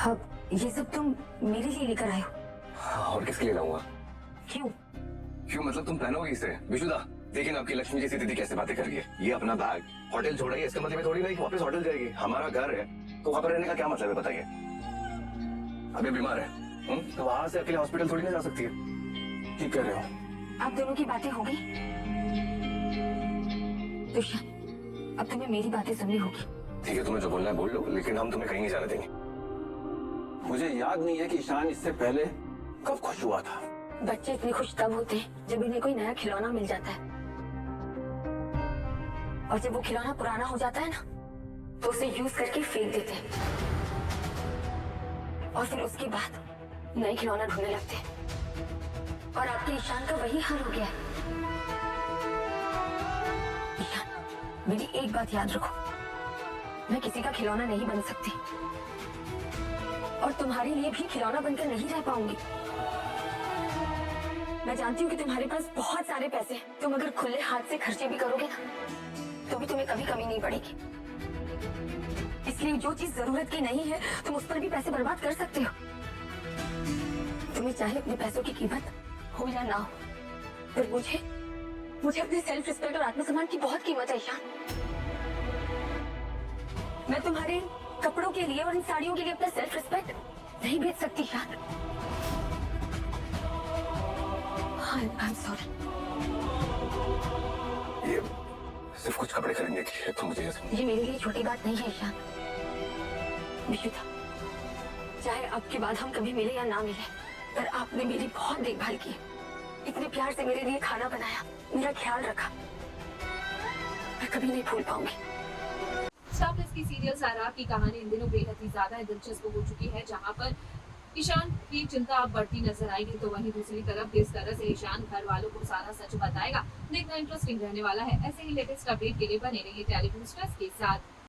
अब ये सब तुम मेरे लिए लेकर आए हो? हाँ, और किसके लिए लाऊंगा? क्यों? क्यों मतलब तुम पहनोगे इसे? विशुदा, देखिए ना आपकी लक्ष्मी जैसी दीदी कैसे बातें कर रही है। ये अपना बैग होटल छोड़ा है, इसका मतलब थोड़ी नहीं कि वापस होटल जाएगी। हमारा घर है तो वहां पर रहने का क्या मतलब है बताइए? अभी बीमार है तो वहां से अकेले हॉस्पिटल थोड़ी ना जा सकती है। ठीक कह रहे हो। आप दोनों की बातें हो गई? दुष्यंत, अब तुम्हें मेरी बातें सुननी होगी। ठीक है, तुम्हें जो बोलना है बोल लो, लेकिन हम तुम्हें कहीं नहीं जाने देंगे। मुझे याद नहीं है कि ईशान इससे पहले कब खुश हुआ था। बच्चे इतने खुश तब होते हैं जब इन्हें कोई नया खिलौना मिल जाता है, और जब वो खिलौना पुराना हो जाता है ना, तो उसे यूज करके फेंक देते हैं, और फिर उसके बाद नए खिलौना ढूंढने लगते हैं। और आपके ईशान का वही हाल हो गया है। ईशान, मेरी एक बात याद रखो, मैं किसी का खिलौना नहीं बन सकती, और तुम्हारे लिए भी खिलौना बनकर नहीं रह पाऊंगी। मैं जानती हूँ कि तुम्हारे पास बहुत सारे पैसे हैं। तुम अगर खुले हाथ से खर्चे भी करोगे ना, तो भी तुम्हें कभी कमी नहीं पड़ेगी। इसलिए जो चीज जरूरत की नहीं है, तुम उस पर भी पैसे बर्बाद कर सकते हो। तुम्हें चाहे अपने पैसों की कीमत हो या ना हो, पर मुझे अपने सेल्फ रिस्पेक्ट और आत्मसम्मान की बहुत कीमत है ईशान। मैं तुम्हारे कपड़ों के लिए और इन साड़ियों के लिए अपना सेल्फ रिस्पेक्ट नहीं बेच सकती ईशान। I'm sorry। ये सिर्फ कुछ कपड़े खरीदने की है तो मुझे ये मेरे लिए छोटी बात नहीं है ईशान। विशुद्धा, चाहे अब के बाद हम कभी मिले या ना मिले, पर आपने मेरी बहुत देखभाल की। इतने प्यार से मेरे लिए खाना बनाया, मेरा ख्याल रखा, मैं कभी नहीं भूल पाऊंगी। स्टार प्लस की सीरियल सारा की कहानी इन दिनों बेहद ही ज्यादा दिलचस्प हो चुकी है, जहां पर ईशान की चिंता अब बढ़ती नजर आएगी, तो वहीं दूसरी तरफ किस तरह से ईशान घर वालों को सारा सच बताएगा, देखना इंटरेस्टिंग रहने वाला है। ऐसे ही लेटेस्ट अपडेट के लिए बने रहिए टेलीबूस्टर्स के साथ।